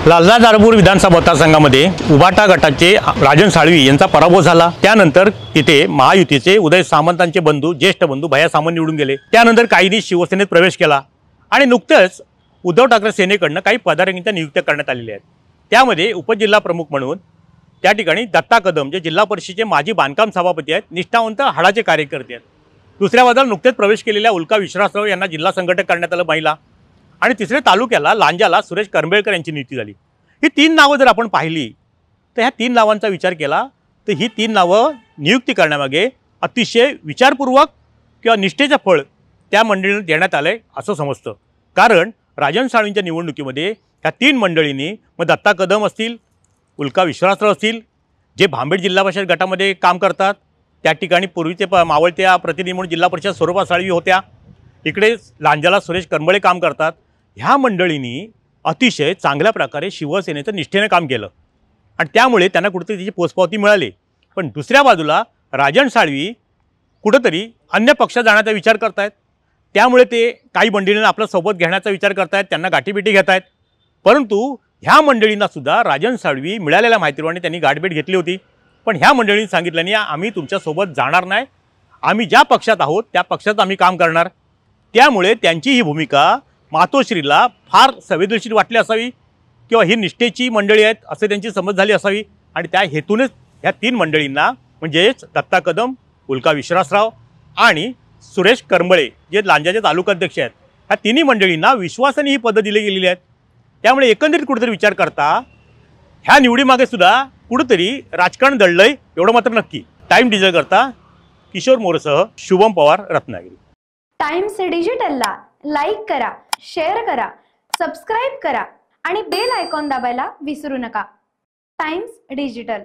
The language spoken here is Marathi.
लालना दारपूर विधानसभा मतदारसंघामध्ये उभाटा गटाचे राजन साळवी यांचा पराभव झाला। त्यानंतर तिथे महायुतीचे उदय सामंतांचे बंधू ज्येष्ठ बंधू भैया सामंत निवडून गेले। त्यानंतर काहींनी शिवसेनेत प्रवेश केला आणि नुकतेच उद्धव ठाकरे सेनेकडून काही पदाधिकाऱ्यांच्या नियुक्त्या करण्यात आलेल्या आहेत। त्यामध्ये उपजिल्हा प्रमुख म्हणून त्या ठिकाणी दत्ता कदम जे जिल्हा परिषदेचे माजी बांधकाम सभापती आहेत, निष्ठावंत हाडाचे कार्यकर्ते आहेत। दुसऱ्या बाजूला नुकतेच प्रवेश केलेल्या उल्का विश्वासराव यांना जिल्हा संघटक करण्यात आलं महिला आणि तिसरे तालुक्याला लांजाला सुरेश करंबेळकर यांची नियुक्ती झाली। ही तीन नावं जर आपण पाहिली तर ह्या तीन नावांचा विचार केला तर ही तीन नावं नियुक्ती करण्यामागे अतिशय विचारपूर्वक किंवा निष्ठेचं फळ त्या मंडळींना देण्यात आलंय असं समजतं। कारण राजन साळवींच्या निवडणुकीमध्ये ह्या तीन मंडळींनी मग दत्ता कदम असतील, उल्का विश्वासराव असतील जे भांबेड जिल्हा परिषद गटामध्ये काम करतात, त्या ठिकाणी पूर्वीचे मावळत्या प्रतिनिधी म्हणून जिल्हा परिषद स्वरूपा साळवी होत्या, इकडे लांजाला सुरेश करंबळे काम करतात। ह्या मंडळींनी अतिशय चांगल्या प्रकारे शिवसेनेचं निष्ठेने काम केलं आणि त्यामुळे त्यांना कुठेतरी त्याची पोचपावती मिळाली। पण दुसऱ्या बाजूला राजन साळवी कुठेतरी अन्य पक्षात जाण्याचा विचार करतायत, त्यामुळे ते काही मंडळींना आपल्या सोबत घेण्याचा विचार करतायत, त्यांना गाठीभेटी घेत आहेत। परंतु ह्या मंडळींना सुद्धा राजन साळवी मिळालेल्या माहितीप्रमाणे त्यांनी गाठभेट घेतली होती, पण ह्या मंडळींनी सांगितलं नाही आम्ही तुमच्यासोबत जाणार नाही, आम्ही ज्या पक्षात आहोत त्या पक्षात आम्ही काम करणार। त्यामुळे त्यांची ही भूमिका मातोश्रीला फार संवेदनशील वाटली असावी किंवा ही निष्ठेची मंडळी आहेत असे त्यांची समज झाली असावी आणि त्या हेतूनच ह्या तीन मंडळींना म्हणजेच दत्ता कदम, उल्का विश्वासराव आणि सुरेश करंबळे जे लांजाचे तालुकाध्यक्ष आहेत, ह्या तिन्ही मंडळींना विश्वासाने ही पदं दिली गेलेली आहेत। त्यामुळे एकंदरीत कुठेतरी विचार करता ह्या निवडीमागे सुद्धा कुठेतरी राजकारण दडलंय एवढं मात्र नक्की। टाइम डिजिटल करता किशोर मोरेसह शुभम पवार, रत्नागिरी। टाइम्स डिजिटलला लाईक करा, शेअर करा, सबस्क्राईब करा आणि बेल आयकॉन दाबायला विसरू नका। Times digital.